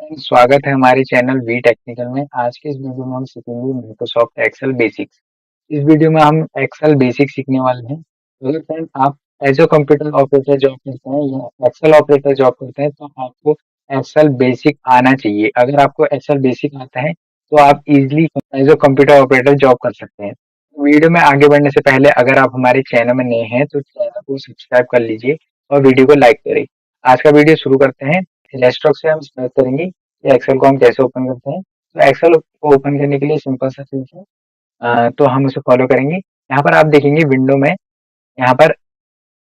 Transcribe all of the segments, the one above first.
स्वागत है हमारे चैनल वी टेक्निकल में। आज के इस वीडियो में हम सीखेंगे माइक्रोसॉफ्ट एक्सेल बेसिक्स। इस वीडियो में हम एक्सेल बेसिक्स सीखने वाले हैं। अगर फ्रेंड आप as a computer operator job करते हैं या एक्सेल ऑपरेटर जॉब करते हैं तो आपको एक्सेल बेसिक आना चाहिए। अगर आपको एक्सेल बेसिक आता है तो आप easily as a computer operator job कर सकते हैं। वीडियो में आगे बढ़ने से पहले अगर आप हमारे चैनल में नए हैं तो चैनल को सब्सक्राइब कर लीजिए और वीडियो को लाइक करें। आज का वीडियो शुरू करते हैं। डेस्कटॉप से हम स्टार्ट करेंगे कि एक्सेल को हम कैसे ओपन करते हैं। तो एक्सेल को ओपन करने के लिए सिंपल सा चीज है। तो हम उसे फॉलो करेंगे। यहाँ पर आप देखेंगे विंडो में, यहाँ पर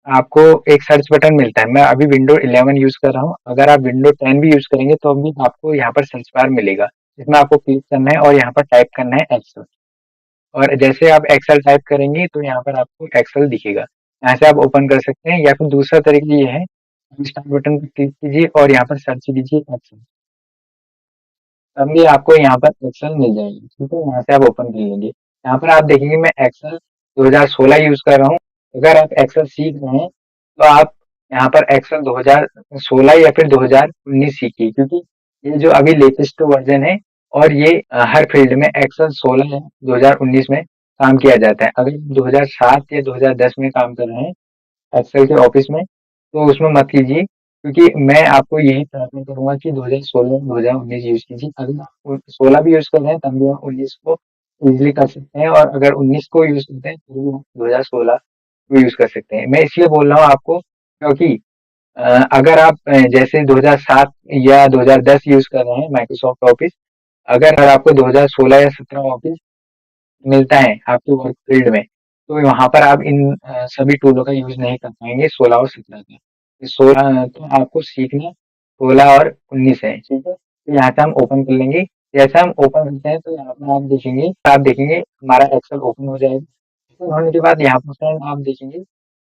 आपको एक सर्च बटन मिलता है। मैं अभी विंडो 11 यूज कर रहा हूँ। अगर आप विंडो 10 भी यूज करेंगे तो भी आपको यहाँ पर सर्च बार मिलेगा। इसमें आपको क्लिक करना है और यहाँ पर टाइप करना है एक्सेल। और जैसे आप एक्सेल टाइप करेंगे तो यहाँ पर आपको एक्सेल दिखेगा। यहाँ से आप ओपन कर सकते हैं या फिर दूसरा तरीका ये है, स्टार्ट बटन पर क्लिक कीजिए और यहाँ पर सर्च कीजिए एक्सेल। तभी आपको यहाँ पर एक्सेल मिल जाएगी। ठीक है, यहाँ से आप ओपन कर लेंगे। यहाँ पर आप देखेंगे मैं एक्सेल 2016 यूज कर रहा हूँ। अगर आप एक्सेल सीख रहे हैं तो आप यहाँ पर एक्सेल 2016 या फिर 2019 सीखिए, क्योंकि ये जो अभी लेटेस्ट वर्जन है और ये हर फील्ड में एक्सेल 16 या 2019 में काम किया जाता है। अगर 2007 या 2010 में काम कर रहे हैं एक्सेल के ऑफिस में तो उसमें मत कीजिए, क्योंकि मैं आपको यही प्रेफर करूंगा कि 2016 2019 यूज कीजिए। अगर आप 16 भी यूज कर रहे हैं तब भी आप 19 को इजीली कर सकते हैं, और अगर 19 को यूज करते हैं तो भी आप 2016 को यूज कर सकते हैं। मैं इसलिए बोल रहा हूँ आपको क्योंकि अगर आप जैसे 2007 या 2010 यूज कर रहे हैं माइक्रोसॉफ्ट ऑफिस, अगर आपको 2016 या 17 ऑफिस मिलता है आपके वर्क फील्ड में, तो वहां पर आप इन सभी टूलों का यूज नहीं कर पाएंगे 16 और 17 का। 16 तो आपको सीखना 16 और 19 है। ठीक है, तो यहाँ से हम ओपन कर लेंगे। जैसे हम ओपन करते हैं तो यहाँ पर आप देखेंगे हमारा एक्सेल ओपन हो जाएगा। ओपन होने के बाद यहाँ पर फ्रेंड आप देखेंगे,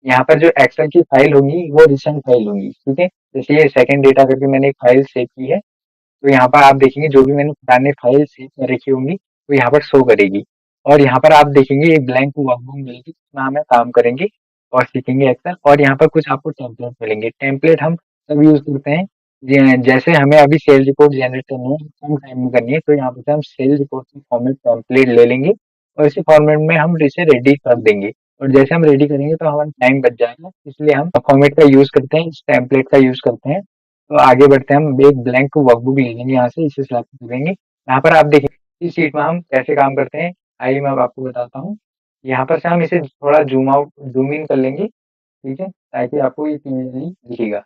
यहाँ पर जो एक्सेल की फाइल होंगी वो रिसेंट फाइल होंगी। ठीक है, जैसे ये सेकंड डेटा करके मैंने एक फाइल सेव की है, तो यहाँ पर आप देखेंगे जो भी मैंने पुराने फाइल सेव कर रखी होंगी वो यहाँ पर शो करेगी। और यहाँ पर आप देखेंगे एक ब्लैंक वर्कबुक मिलेगी जिसमें हमें काम करेंगे और सीखेंगे एक्सेल। और यहाँ पर कुछ आपको टेम्पलेट मिलेंगे। टेम्पलेट हम तब यूज करते हैं जैसे हमें अभी सेल रिपोर्ट जनरेट करनी है, कम टाइम में करनी है, तो यहाँ पर से हम सेल रिपोर्ट की फॉर्मेट टेम्पलेट ले लेंगे और इसी फॉर्मेट में हम इसे रेडी कर देंगे। और जैसे हम रेडी करेंगे तो हमारा टाइम बच जाएगा, इसलिए हम फॉर्मेट का यूज करते हैं, इस टेम्पलेट का यूज करते हैं। तो आगे बढ़ते हैं, हम एक ब्लैंक वर्कबुक ले लेंगे यहाँ से, इसे सिलेक्ट करेंगे। यहाँ पर आप देखिए इस शीट में हम कैसे काम करते हैं, आइए मैं अब आपको बताता हूँ। यहाँ पर से हम इसे थोड़ा जूम इन कर लेंगे। ठीक है, ताकि आपको ये क्लियरली दिखेगा।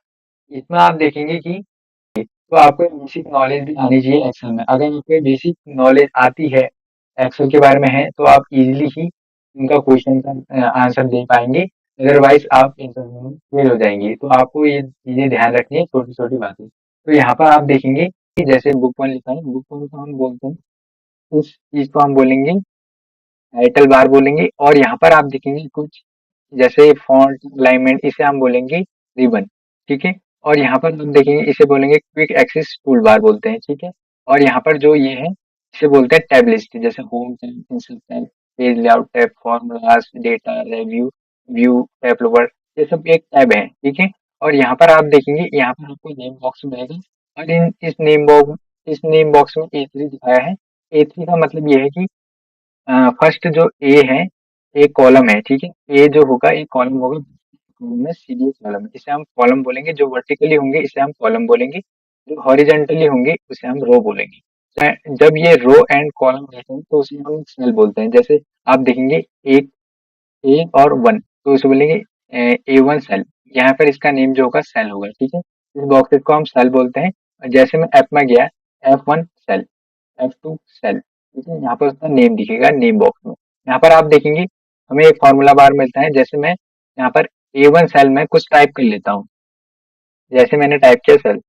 इसमें आप देखेंगे कि तो आपको बेसिक नॉलेज भी आनी चाहिए एक्सेल में। अगर आपको बेसिक नॉलेज आती है, एक्सेल के बारे में है, तो आप इजीली ही उनका क्वेश्चन का आंसर दे पाएंगे। अदरवाइज आप इंटरव्यू में फेल हो जाएंगे। तो आपको ये चीजें ध्यान रखनी है, छोटी छोटी बातें। तो यहाँ पर आप देखेंगे कि जैसे बुक वन लिखा है, बुक वन को हम बोलते हैं, उस चीज को हम बोलेंगे टाइटल बार बोलेंगे। और यहाँ पर आप देखेंगे कुछ जैसे फॉन्ट अलाइनमेंट, इसे हम बोलेंगे रिबन। ठीक है, और यहाँ पर हम देखेंगे इसे बोलेंगे क्विक एक्सेस टूल बार बोलते हैं। ठीक है, और यहाँ पर जो ये है इसे बोलते हैं टैब लिस्ट, जैसे home tab, insert tab, page layout tab, formulas, data, review, view, tab lower, ये सब एक टैब है। ठीक है, और यहाँ पर आप देखेंगे यहाँ पर आपको नेम बॉक्स मिलेगा। और इस नेम बॉक्स में A3 दिखाया है। A3 का मतलब ये है कि फर्स्ट जो ए है, एक कॉलम है। ठीक है, ए जो होगा एक कॉलम होगा, कॉलम में सीधे कॉलम, इसे हम कॉलम बोलेंगे। जो वर्टिकली होंगे इसे हम कॉलम बोलेंगे, जो हॉरिजेंटली होंगे उसे हम रो बोलेंगे। जब ये रो एंड कॉलम रहते हैं तो उसे हम सेल बोलते हैं। जैसे आप देखेंगे एक ए और वन, तो उसे बोलेंगे A1 सेल। यहाँ पर इसका नेम जो होगा सेल होगा। ठीक है, इस बॉक्सेस को हम सेल बोलते हैं। और जैसे मैं एफ में गया, F1 सेल, F2 सेल। ठीक है, यहाँ पर उसका नेम दिखेगा नेम बॉक्स में। यहाँ पर आप देखेंगे हमें एक फॉर्मूला बार मिलता है। जैसे मैं यहाँ पर A1 सेल में कुछ टाइप कर लेता हूँ, जैसे मैंने टाइप किया सेल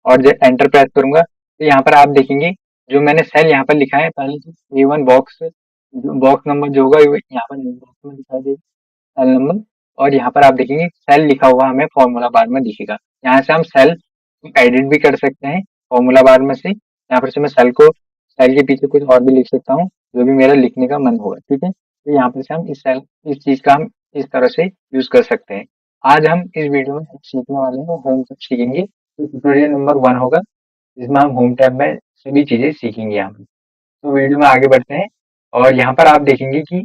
और जब एंटर प्रेस करूंगा तो यहाँ पर आप देखेंगे जो मैंने सेल यहाँ पर लिखा है, पहले तो A1 बॉक्स, बॉक्स नंबर जो होगा वो यहाँ पर बॉक्स में दिखाई देगा, सेल नंबर। और यहाँ पर आप देखेंगे सेल लिखा हुआ हमें फॉर्मूला बार में दिखेगा। यहाँ से हम सेल को एडिट भी कर सकते हैं फॉर्मूला बार में से। यहाँ पर से मैं सेल के पीछे कुछ और भी लिख सकता हूँ, जो भी मेरा लिखने का मन होगा। ठीक है, तो यहाँ पर से हम इस चीज का हम इस तरह से यूज कर सकते हैं। आज हम इस वीडियो में सीखने वाले हैं होम कब सीखेंगे। तो ट्यूटोरियल नंबर 1 होगा। जिसमें हम होम टैब में सभी चीजें सीखेंगे यहाँ पे। तो वीडियो में आगे बढ़ते हैं और यहाँ पर आप देखेंगे कि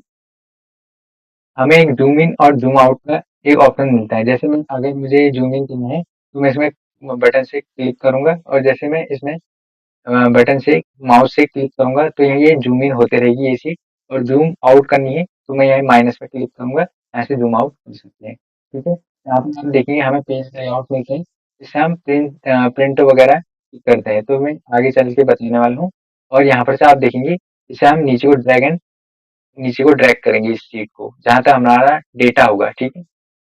हमें एक ज़ूम इन और ज़ूम आउट का एक ऑप्शन मिलता है। जैसे मैं अगर मुझे ज़ूम इन करना है, तो मैं इसमें बटन से क्लिक करूँगा और जैसे मैं इसमें बटन से माउस से क्लिक करूँगा तो ये ज़ूम इन होते रहेगी ये चीज़ और ज़ूम आउट करनी है तो मैं यहाँ माइनस पे क्लिक करूँगा, यहाँ से ज़ूम आउट कर सकते हैं। ठीक है? यहाँ पे आप देखेंगे हमें पेज लेआउट मिलता है, जिससे हम प्रिंट वगैरह करते हैं। तो मैं आगे चल के बताने वाला हूँ और यहाँ पर से आप देखेंगे, इसे हम नीचे को ड्रैग करेंगे इस शीट को, जहाँ तक हमारा डेटा होगा, ठीक है?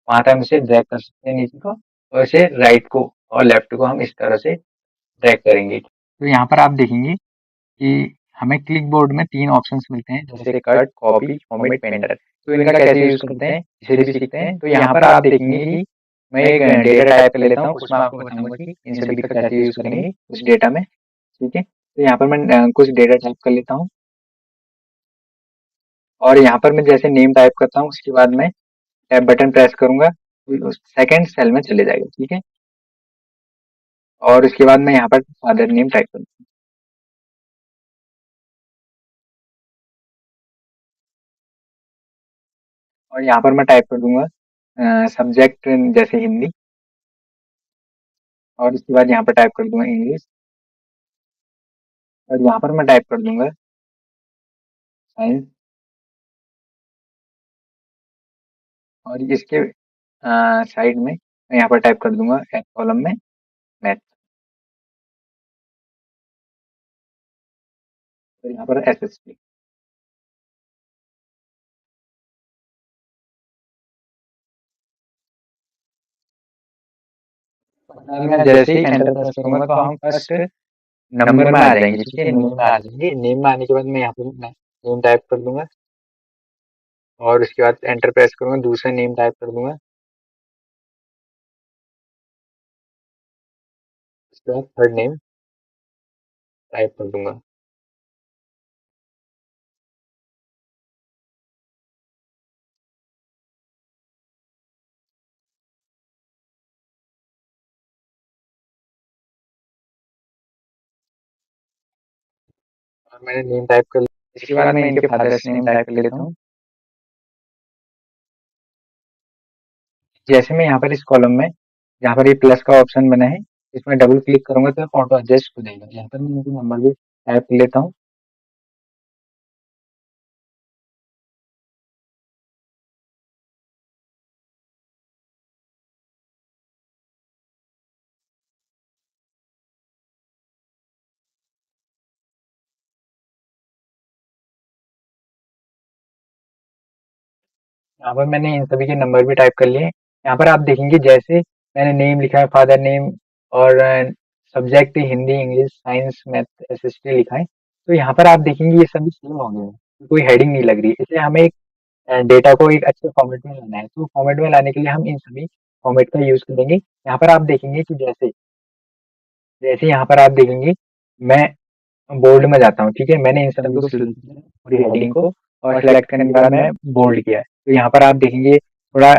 वहाँ तक हम इसे ड्रैग कर सकते हैं नीचे को और इसे राइट को और लेफ्ट को हम इस तरह से ड्रैग करेंगे। तो यहाँ पर आप देखेंगे कि हमें क्लिक बोर्ड में 3 ऑप्शंस मिलते हैं, जैसे कट, कॉपी, फॉर्मेट, पेंटर। तो इनका कैसे यूज़ करते हैं, इसे भी सीखते हैं। तो यहाँ पर आप देखेंगे कि मैं एक डेटा टाइप कर लेता हूँ, उसमें आपको बताऊँगा कि इन सभी का कैसे यूज़ करेंगे उस डेटा में, ठीक है? तो यहाँ पर मैं कुछ डेटा टाइप कर लेता हूँ और यहाँ पर मैं जैसे नेम टाइप करता हूँ, उसके बाद मैं टैब बटन प्रेस करूँगा, तो सेकंड सेल में चले जाएगा, ठीक है? और उसके बाद मैं यहाँ पर फादर नेम टाइप करूँगा और यहाँ पर मैं टाइप कर दूंगा सब्जेक्ट जैसे हिंदी और उसके बाद यहाँ पर टाइप कर दूंगा इंग्लिश और यहाँ पर मैं टाइप कर दूंगा साइंस और इसके साइड में मैं यहाँ पर टाइप कर दूंगा एक कॉलम में मैथ और यहाँ पर एसएसटी। मैं जैसे ही एंटर प्रेस करूंगा तो हम फर्स्ट नंबर में आ जाएंगे, ठीक है? नेम में आ जाएंगे, नेम में आने के बाद मैं यहाँ पर नेम टाइप कर दूंगा और उसके बाद एंटर प्रेस करूंगा, दूसरा नेम टाइप कर दूंगा, उसके बाद थर्ड नेम टाइप कर दूंगा और मैंने नेम टाइप कर लिया। इसके बाद मैं इनके फादर्स नेम टाइप कर लेता हूँ। जैसे मैं यहाँ पर इस कॉलम में जहाँ पर ये प्लस का ऑप्शन बना है, इसमें डबल क्लिक करूंगा तो ऑटो एडजस्ट हो जाएगा। यहाँ पर मैं इनके नंबर भी टाइप कर लेता हूँ। यहाँ पर मैंने इन सभी के नंबर भी टाइप कर लिए। यहाँ पर आप देखेंगे जैसे मैंने नेम लिखा है, फादर नेम और subject Hindi, English, science, math, SST लिखा है। तो यहाँ पर आप देखेंगे ये सभी सेम हो गए हैं, कोई हेडिंग नहीं लग रही। इसलिए हमें एक डेटा को एक अच्छे फॉर्मेट में लाना है। तो फॉर्मेट में लाने के लिए हम इन सभी फॉर्मेट का यूज करेंगे। यहाँ पर आप देखेंगे कि जैसे जैसे यहाँ पर आप देखेंगे मैं बोल्ड में जाता हूँ, ठीक है? मैंने इन सभी को सिलेक्ट किया पूरी हेडिंग को और सिलेक्ट करने के बाद मैं बोल्ड किया है। तो यहाँ पर आप देखेंगे थोड़ा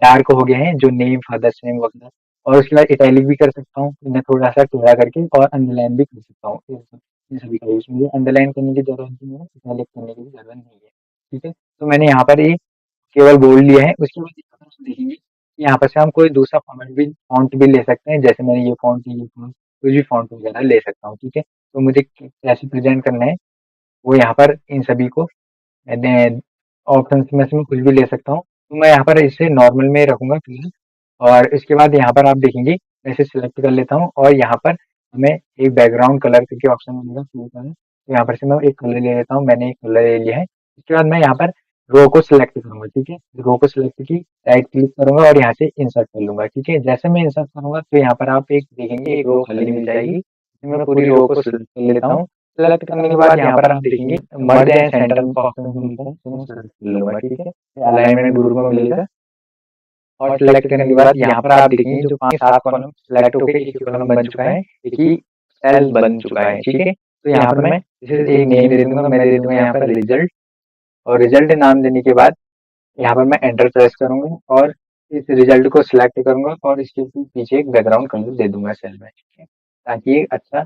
डार्क हो गया है जो नेम, फादर्स नेम वगैरह और उसके बाद इटैलिक भी कर सकता हूँ, मैं थोड़ा सा टेढ़ा करके और अंडरलाइन भी कर सकता हूँ। इन सभी का यूज़ मुझे अंडरलाइन करने की ज़रूरत नहीं है, इटैलिक करने की भी ज़रूरत नहीं है, ठीक है? तो मैंने यहाँ पर ये केवल बोल्ड लिया है। उसके बाद यहाँ पर आप देखेंगे कि यहाँ पर से हम कोई दूसरा फ़ॉन्ट भी ले सकते हैं। जैसे मैंने ये फ़ॉन्ट कुछ भी फ़ॉन्ट वगैरह ले सकता हूँ, ठीक है? तो मुझे कैसे प्रेज़ेंट करना है, वो यहाँ पर इन सभी को मैंने ऑप्शंस में से मैं कुछ भी ले सकता हूँ। तो मैं यहाँ पर इसे नॉर्मल में रखूँगा फिलहाल और इसके बाद यहाँ पर आप देखेंगे मैं इसे सिलेक्ट कर लेता हूँ और यहाँ पर हमें एक बैकग्राउंड कलर करके ऑप्शन मिलेगा ब्लू कलर। तो यहाँ पर से मैं एक कलर ले लेता हूँ, मैंने एक कलर ले लिया है। इसके बाद मैं यहाँ पर रो को सिलेक्ट करूँगा, ठीक है? रो को सिलेक्ट की राइट क्लिक करूँगा और यहाँ से इंसर्ट कर लूँगा, ठीक है? जैसे मैं इंसर्ट करूँगा तो यहाँ पर आप एक देखेंगे एक रो खाली मिल जाएगी। मैं पूरी रो को सिलेक्ट कर लेता हूँ। सेलेक्ट करने के बाद यहाँ पर आप देखेंगे मर्ज एंड सेंटर का ऑप्शन भी मिलता है, तो मैं सेलेक्ट कर लूँगा, ठीक है? अलाइनमेंट ग्रुप में मिलेगा और सिलेक्ट करने के बाद यहाँ पर आप देखेंगे जो 5-7 कॉलम सिलेक्ट होकर एक ही कॉलम बन चुका है, एक ही सेल बन चुका है, ठीक है? तो यहाँ पर मैं इसे एक नेम दे दूंगा, मैं दे दूंगा यहाँ पर रिजल्ट और रिजल्ट नाम देने के बाद यहाँ पर मैं एंटर प्रेस करूंगा और इस रिजल्ट को सिलेक्ट करूंगा और इसके पीछे एक बैकग्राउंड कलर दे दूंगा सेल में, ठीक है? ताकि ये अच्छा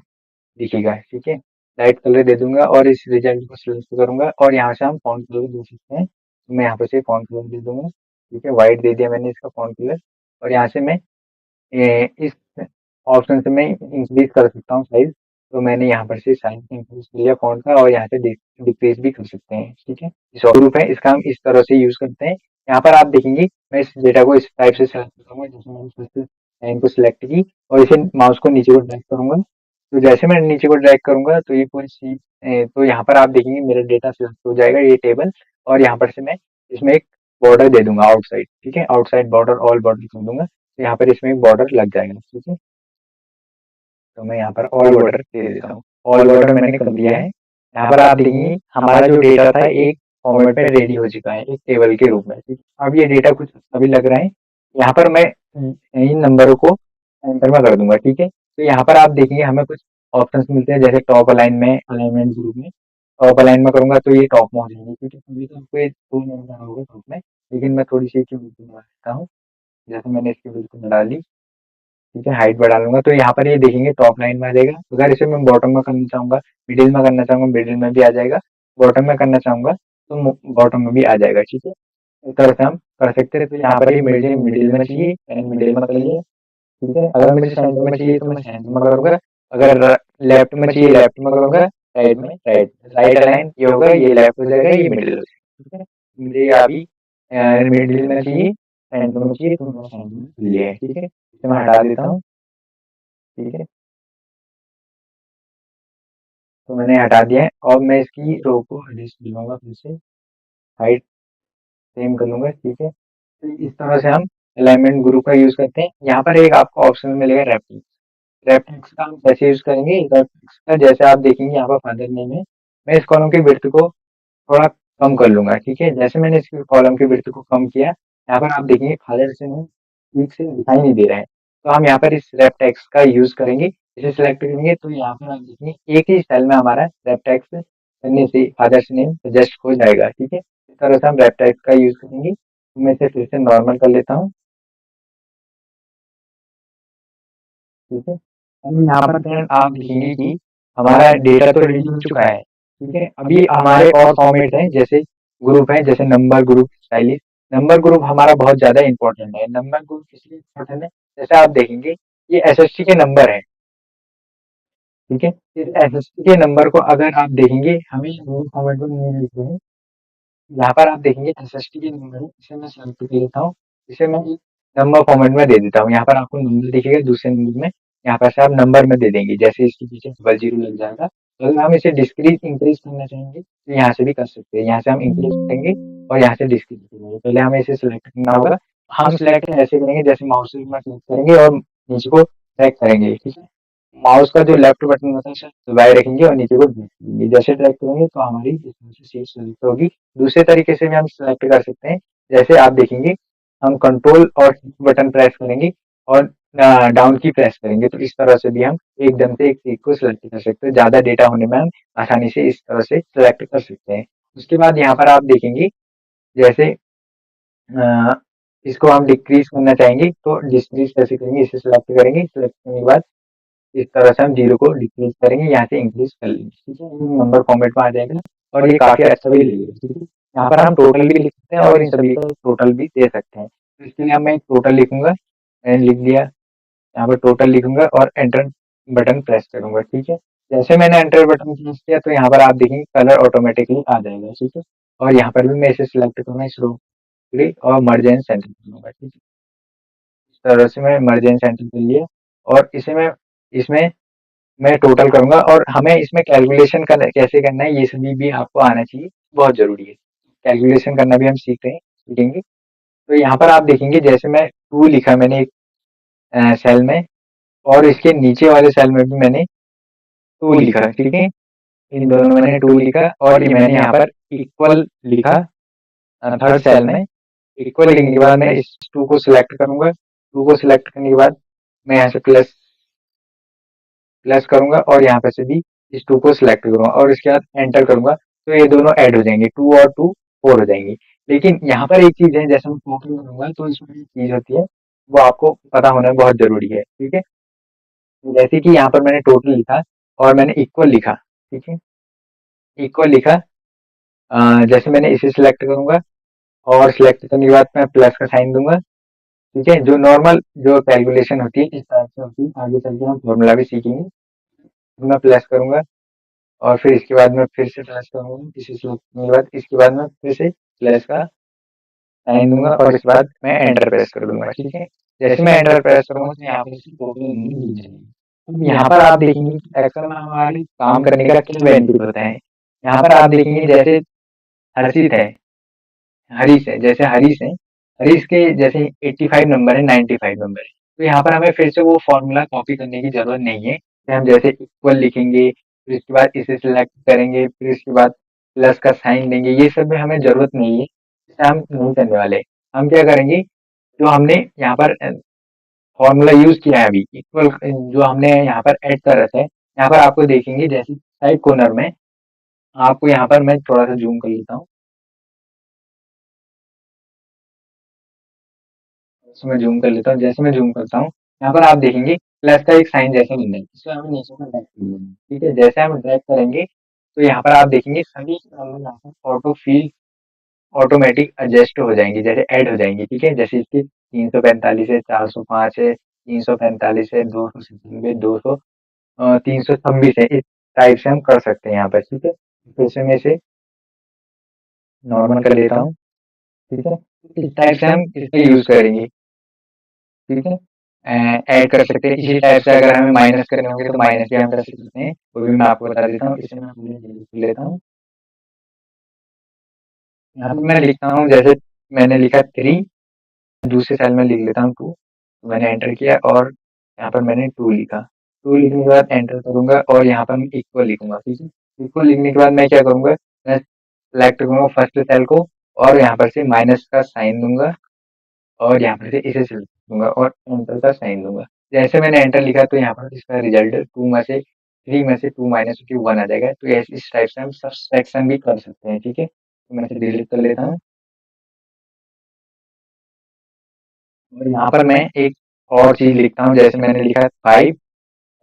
दिखेगा। ठीक है, लाइट कलर दे दूंगा और इस रिजल्ट को सिलेक्ट करूंगा और यहाँ से हम फॉन्ट कलर दे सकते हैं। तो मैं यहाँ पे से फॉन्ट कलर दे दूंगा। ठीक है, व्हाइट दे दिया मैंने इसका फॉन्ट कलर। और यहाँ से मैं इस ऑप्शन से मैं इंक्रीज कर सकता हूँ साइज। तो मैंने यहाँ पर से साइज इंक्रीज कर लिया फॉन्ट का और यहाँ से डिक्रीज भी कर सकते हैं। ठीक है, इस ग्रुप है, इसका हम इस तरह से यूज करते हैं। यहाँ पर आप देखेंगे मैं इस डेटा को इस टाइप से सेलेक्ट करूंगा, जैसे मैंने फर्स्ट लाइन को सिलेक्ट की और इसे माउस को नीचे को ड्रैग करूंगा। तो जैसे मैं नीचे को ड्रैग करूंगा तो ये पूरी सी तो यहाँ पर आप देखेंगे मेरा डेटा सिलेक्ट हो जाएगा, ये टेबल। और यहाँ पर से मैं इसमें एक बॉर्डर दे दूंगा आउटसाइड। ठीक है, आउटसाइड बॉर्डर ऑल बॉर्डर कर दूंगा। तो यहाँ पर इसमें एक बॉर्डर लग जाएगा। ठीक है, तो मैं यहाँ पर ऑल बॉर्डर दे देता हूँ। ऑल बॉर्डर मैंने कर दिया है। यहाँ पर आप देखेंगे हमारा जो डेटा था एक फॉर्मेट में रेडी हो चुका है, एक टेबल के रूप में। ठीक है? अब ये डेटा कुछ अभी लग रहा है। यहाँ पर मैं इन नंबरों को एंटर में कर दूंगा। ठीक है, तो यहाँ पर आप देखेंगे हमें कुछ ऑप्शंस मिलते हैं, जैसे टॉप अलाइन में, अलाइनमेंट ग्रुप में। टॉप अलाइन में करूंगा तो ये टॉप में हो जाएंगे, क्योंकि अभी तो आपको ये टूल नजर आ रहा होगा टॉप में। लेकिन मैं थोड़ी सी इसकी बिल्कुल बढ़ा देता हूँ। जैसे मैंने इसकी बिल्कुल बढ़ा ली। ठीक है, हाइट बढ़ा लूंगा तो यहाँ पर ये देखेंगे टॉप लाइन में आ जाएगा। अगर इसे मैं बॉटम में करना चाहूंगा, मिडिल में करना चाहूंगा, मिडिल में भी आ जाएगा। बॉटम में करना चाहूंगा तो बॉटम में भी आ जाएगा। ठीक है, इस तरह से हम कर सकते हैं। तो यहाँ पर ये मिडिल मिडिल में चाहिए, मैंने मिडिल में कर लिया। ठीक है, अगर मुझे सेंटर में चाहिए तो मैं सेंटर में करूंगा। अगर लेफ्ट में चाहिए लेफ्ट में करूंगा, राइट में राइट। राइट अलाइन ये होगा, ये लेफ्ट हो जाएगा, ये मिडिल हो जाएगा। ठीक है, मुझे अभी मिडिल में चाहिए, सेंटर में चाहिए तो मैं सेंटर में लिया है। ठीक है, इसे मैं हटा देता हूँ। ठीक है, तो मैंने हटा दिया है और मैं इसकी रो को एडजस्ट कर लूंगा, फिर से हाइट सेम कर लूंगा। ठीक है, तो इस तरह से हम अलाइनमेंट ग्रुप का यूज करते हैं। यहाँ पर एक आपको ऑप्शन मिलेगा रेफरेंस। रेफरेंस का हम कैसे यूज करेंगे, रेफरेंस का जैसे आप देखेंगे यहाँ पर फादर नेम है, मैं इस कॉलम की विड्थ को थोड़ा कम कर लूंगा। ठीक है, जैसे मैंने इस कॉलम की विड्थ को कम किया, यहाँ पर आप देखेंगे फादर से नेम ठीक से दिखाई नहीं दे रहा है। तो हम यहाँ पर इस रेफ टेक्स्ट का यूज करेंगे। इसे सिलेक्ट करेंगे तो यहाँ पर आप देखेंगे एक ही सेल में हमारा रेफ टेक्स्ट करने से फादर्स नेम सजेस्ट हो जाएगा। ठीक है, इस तरह से हम रेफ टेक्स्ट का यूज करेंगे। तो मैं इसे फिर से नॉर्मल कर लेता हूँ। ठीक है, अब यहाँ पर फ्रेंड आप देखेंगे कि हमारा डेटा तो रेडी हो चुका है। ठीक है, अभी हमारे और फॉर्मेट है, जैसे ग्रुप है, जैसे number group, stylish. Number group हमारा बहुत ज्यादा इंपॉर्टेंट है। नंबर ग्रुप इसलिए इंपॉर्टेंट है, जैसे आप देखेंगे ये एसएसटी के नंबर है। ठीक है, इस एसएसटी के नंबर को अगर आप देखेंगे हमें रूल फॉर्मेट में नहीं लिख रहे हैं। यहाँ पर आप देखेंगे एसएसटी के नंबर है, इसे मैं सेलेक्ट कर लेता हूँ। इसे मैं एक नंबर फॉर्मेट में दे देता हूँ। यहाँ पर आपको नंबर दिखेगा दूसरे नंबर में, यहाँ पर से आप नंबर में दे देंगे, जैसे इसके पीछे डबल जीरो लग जाएगा। तो अगर हम इसे डिस्क्रीज इंक्रीज करना चाहेंगे तो यहाँ से भी कर सकते हैं। यहाँ से हम इंक्रीज करेंगे और यहाँ से डिस्क्रीज करेंगे। पहले हमें इसे सिलेक्ट करना होगा। हम सिलेक्ट ऐसे करेंगे, जैसे माउस में क्लिक करेंगे और नीचे को ड्रैग करेंगे। ठीक है, माउस का जो लेफ्ट बटन होता है उसे दबाए रखेंगे और नीचे को ड्रैग करेंगे। जैसे ड्रैग करेंगे तो हमारी इस तरह से सीट सेलेक्ट होगी। दूसरे तरीके से भी हम सिलेक्ट कर सकते हैं, जैसे आप देखेंगे हम कंट्रोल और बटन प्रेस करेंगे और डाउन की प्रेस करेंगे, तो इस तरह से भी हम एकदम से एक सीट को सिलेक्ट कर सकते हैं। ज्यादा डेटा होने में हम आसानी से इस तरह से सिलेक्ट कर सकते हैं। उसके बाद यहाँ पर आप देखेंगे जैसे अ, इसको हम डिक्रीज करना चाहेंगे तो डिक्रीज कैसे करेंगे, इसे सिलेक्ट करेंगे। सिलेक्ट करने के बाद इस तरह से हम जीरो को डिक्रीज करेंगे, यहाँ से इंक्रीज कर लेंगे। ठीक है, ये नंबर फॉर्मेट में आ जाएगा और ये काफी अच्छा भी लगेगा। ठीक है, यहाँ पर हम टोटल भी लिख सकते हैं और इन सभी का टोटल भी दे सकते हैं। तो इसके लिए मैं टोटल लिखूंगा, मैंने लिख दिया। यहाँ पर टोटल लिखूंगा और एंटर बटन प्रेस करूंगा। ठीक है, जैसे मैंने एंटर बटन प्रेस किया तो यहाँ पर आप देखेंगे कलर ऑटोमेटिकली आ जाएगा। ठीक है, और यहाँ पर भी मैं इसे सिलेक्ट करूंगा, इस रो और मर्ज एंड सेंटर करूंगा। ठीक है, इस तरह से मैं मर्ज एंड सेंटर कर लिया और इसे मैं इसमें मैं टोटल करूंगा। और हमें इसमें कैलकुलेशन कैसे करना है ये सभी भी आपको आना चाहिए, बहुत जरूरी है। कैलकुलेशन करना भी हम सीखेंगे। तो यहाँ पर आप देखेंगे जैसे मैं टू लिखा मैंने एक सेल में और इसके नीचे वाले सेल में भी मैंने टू लिखा। ठीक है, इन दोनों में मैंने टू लिखा और ये मैंने यहाँ पर इक्वल लिखा थर्ड सेल में। इक्वल लिखने के बाद मैं इस टू को सिलेक्ट करूंगा। टू को सिलेक्ट करने के बाद मैं यहाँ से प्लस प्लस करूंगा और यहाँ पे से भी इस टू को सिलेक्ट करूंगा और इसके बाद एंटर करूंगा। तो ये दोनों ऐड हो जाएंगे, टू और टू फोर हो जाएंगे। लेकिन यहाँ पर एक चीज है, जैसे मैं टोटल करूंगा तो इसमें एक चीज होती है, वो आपको पता होना बहुत जरूरी है। ठीक है, जैसे कि यहाँ पर मैंने टोटल लिखा और मैंने इक्वल लिखा, ठीक है, इक्वल लिखा। जैसे मैंने इसे सिलेक्ट करूंगा और सिलेक्ट करने के बाद मैं प्लस का साइन दूंगा, ठीक है। जो नॉर्मल जो कैलकुलेशन होती है इस टाइप से होती है, आगे चल के हम फॉर्मूला भी सीखेंगे। तो मैं प्लस करूंगा और फिर इसके बाद मैं फिर से प्लस करूंगा, इसे सिलेक्ट करने के बाद इसके बाद मैं फिर से प्लस का साइन दूंगा और इसके बाद मैं एंटर प्रेस कर दूंगा, ठीक है। जैसे मैं एंटर प्रेस करूंगा तो यहाँ पर टोटल दिख जाएगी। अब यहाँ पर आप देखेंगे कि एक्सेल में हमारे काम करने का क्या बेनिफिट होता है। यहाँ पर आप देखेंगे जैसे हर्षित है, हरीश है, जैसे हरीश है, हरीश के जैसे 85 नंबर है, 95 नंबर है, तो यहाँ पर हमें फिर से वो फॉर्मूला कॉपी करने की जरूरत नहीं है कि हम जैसे इक्वल लिखेंगे, फिर इसके बाद इसे सिलेक्ट करेंगे, फिर इसके बाद प्लस का साइन देंगे, ये सब में हमें जरूरत नहीं है, इसे हम नहीं करने वाले। हम क्या करेंगे, जो हमने यहाँ पर फॉर्मूला यूज किया है अभी इक्वल, जो हमने यहाँ पर ऐड कर रखा है, यहाँ पर आपको देखेंगे जैसे साइड कॉर्नर में, आपको यहाँ पर मैं थोड़ा सा जूम कर लेता हूँ, इसमें मैं जूम कर लेता हूँ। जैसे मैं जूम करता हूँ, यहाँ पर आप देखेंगे प्लस का एक साइन जैसे बन रहा है, इसको हमें नीचे में ड्रैग कर लेना है, ठीक है। जैसे हम ड्रैग करेंगे तो यहाँ पर आप देखेंगे सभी नंबर यहाँ पर ऑटो फिल ऑटोमेटिक एडजस्ट हो जाएंगे, जैसे ऐड हो जाएंगे, ठीक है। जैसे इसके 345 है, 405 है, 345 है, 297, 200, 326 है, इस टाइप से हम कर सकते हैं यहाँ पर, ठीक है। फिर से मैं इसे नॉर्मल कर लेता हूँ, ठीक है। इस टाइप से हम इसका यूज करेंगे, ठीक है। ऐड कर सकते हैं इसी टाइप से, अगर हमें माइनस करने होंगे तो माइनस भी हम कर सकते हैं, वो भी मैं आपको बता देता हूँ। इसे मैं पूरे delete कर लेता हूँ। यहाँ पे मैं लिखता हूँ जैसे मैंने लिखा 3, दूसरे सेल में लिख लेता हूँ 2, तो मैंने एंटर किया और यहाँ पर मैंने 2 लिखा, 2 लिखने के बाद एंटर करूंगा और यहाँ पर मैं इक्वल लिखूंगा, ठीक है। इक्वल लिखने के बाद मैं क्या करूंगा, मैं सेलेक्ट करूंगा फर्स्ट सेल को और यहाँ पर से माइनस का साइन दूंगा और यहाँ पर से इसे सिलेक्ट करूंगा और एंटर का साइन दूंगा। जैसे मैंने एंटर लिखा तो यहाँ पर इसका रिजल्ट 2 में से 3 में से 2 माइनस 1 आ जाएगा। तो इस टाइप से हम सब्सट्रैक्शन भी कर सकते हैं, ठीक है। तो मैं इसे डिलीट कर लेता हूँ और यहाँ पर मैं एक और चीज लिखता हूँ, जैसे मैंने लिखा 5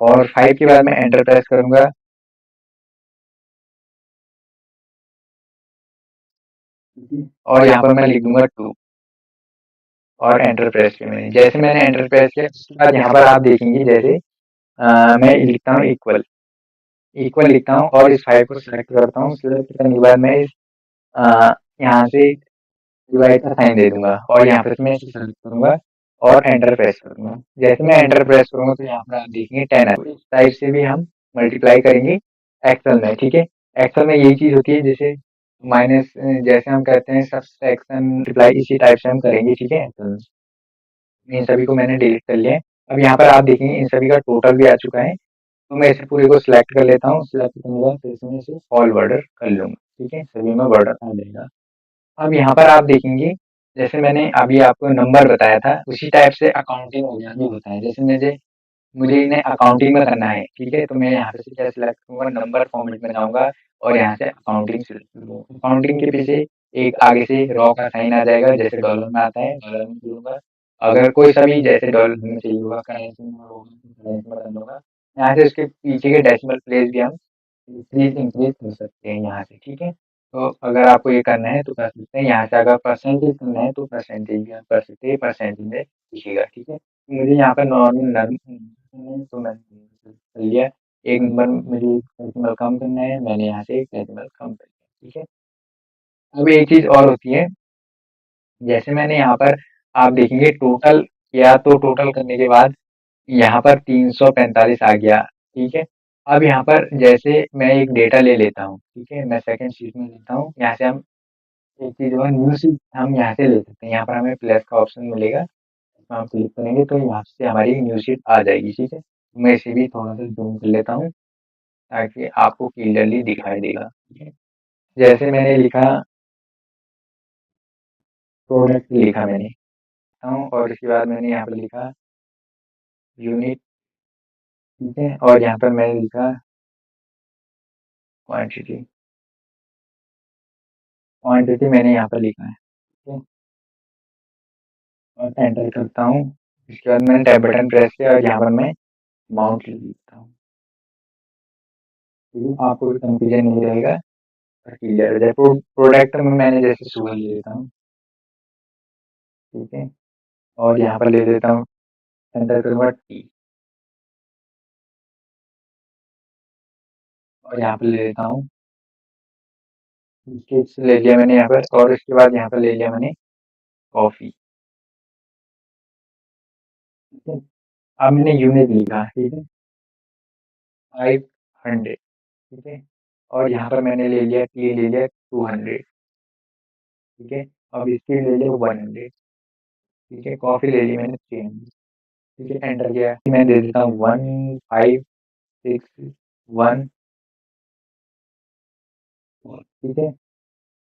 और 5 के बाद मैं एंटर प्रेस करूंगा, और यहाँ पर मैं लिख दूंगा 2 और एंटर प्रेस किया मैंने। जैसे मैंने एंटर प्रेस किया उसके बाद यहाँ पर आप देखेंगे जैसे मैं लिखता हूँ इक्वल, इक्वल लिखता हूँ और इस 5 को सिलेक्ट करता हूँ। सिलेक्ट करने के बाद मैं इस यहाँ से डिवाइड का साइन दे दूंगा और यहाँ पर मैं इसे सेलेक्ट करूंगा और एंटर प्रेस करूंगा। जैसे मैं एंटर प्रेस करूंगा तो यहाँ पर आप देखेंगे 10 है। इस टाइप से भी हम मल्टीप्लाई करेंगे एक्सेल में, ठीक है। एक्सेल में यही चीज होती है, जैसे माइनस जैसे हम कहते हैं सब्सट्रैक्शन मल्टीप्लाई, इसी टाइप से हम करेंगे, ठीक है। इन सभी को मैंने डिलीट कर लिया है। अब यहाँ पर आप देखेंगे इन सभी का टोटल भी आ चुका है। तो मैं इसे पूरे को सिलेक्ट कर लेता हूँ, सिलेक्ट करने के बाद फिर से मैं इसे ऑल बॉर्डर कर लूंगा, ठीक है। सभी में बॉर्डर आ जाएगा। अब यहाँ पर आप देखेंगे जैसे मैंने अभी आपको नंबर बताया था उसी टाइप से अकाउंटिंग वगैरह भी होता है। जैसे मुझे मुझे इन्हें अकाउंटिंग में करना है, ठीक है। तो मैं यहाँ पे से क्या सिलेक्ट करूंगा, नंबर फॉर्मेट में जाऊंगा और यहाँ से अकाउंटिंग सिलेक्ट करूंगा। अकाउंटिंग के पीछे एक आगे से रॉ का साइन आ जाएगा, जैसे डॉलर में आता है, डॉलर में करूंगा। अगर कोई सा भी जैसे डॉलर में चाहिए होगा, करेंसी में होगा, करेंसी में कर दूंगा। यहाँ से उसके पीछे के डेसिमल प्लेस भी हम इंक्रीज इंक्रीज कर सकते हैं यहाँ से, ठीक है। तो अगर आपको ये करना है तो कर सकते हैं। यहाँ से अगर परसेंटेज करना है तो परसेंटेज भी आप कर सकते हैं, परसेंटेज में लिखिएगा, ठीक है। मुझे यहाँ पर नॉर्मल तो मैंने कर लिया। एक नंबर मुझे डेसिमल कम करना है, मैंने यहाँ से एक डेसिमल कम कर लिया, ठीक है। अब एक चीज और होती है, जैसे मैंने यहाँ पर आप देखेंगे टोटल किया तो टोटल करने के बाद यहाँ पर 345 आ गया, ठीक है। अब यहाँ पर जैसे मैं एक डेटा ले लेता हूँ, ठीक है, मैं सेकंड शीट में लेता हूँ। यहाँ से हम एक चीज और न्यू शीट हम यहाँ से ले सकते हैं। यहाँ पर हमें प्लस का ऑप्शन मिलेगा, इसमें हम क्लिक करेंगे तो यहाँ से हमारी न्यू शीट आ जाएगी, ठीक है। मैं इसे भी थोड़ा सा जूम कर लेता हूँ ताकि आपको क्लियरली दिखाई देगा, ठीक है। जैसे मैंने लिखा प्रोडक्ट लिखा मैंने और इसके बाद मैंने यहाँ पर लिखा यूनिट, ठीक है। और यहाँ पर मैंने लिखा क्वांटिटी, क्वांटिटी मैंने यहाँ पर लिखा है, ठीक है। और एंटर करता हूँ। इसके बाद मैंने टैब बटन प्रेस किया और यहाँ पर मैं अमाउंट लिख देता हूँ, ठीक है? आपको भी कंफ्यूजन नहीं रहेगा और क्लियर हो जाए। प्रोडक्ट में मैंने जैसे शुगर ले लेता हूँ, ठीक है? और यहाँ पर ले लेता हूँ, एंटर करूँगा टी, और यहाँ पर ले लेता हूँ बिस्किट्स ले लिया मैंने यहाँ पर, और उसके बाद यहाँ पर ले लिया मैंने कॉफ़ी, ठीक है? अब मैंने यूनिट लिखा, ठीक है? 500, ठीक है? और यहाँ पर मैंने ले लिया टी, ले लिया 200, ठीक है? अब बिस्किट ले लिया 100, ठीक है? कॉफ़ी ले ली मैंने 300, ठीक है? एंटर किया, मैं दे देता हूँ 1561, ठीक है?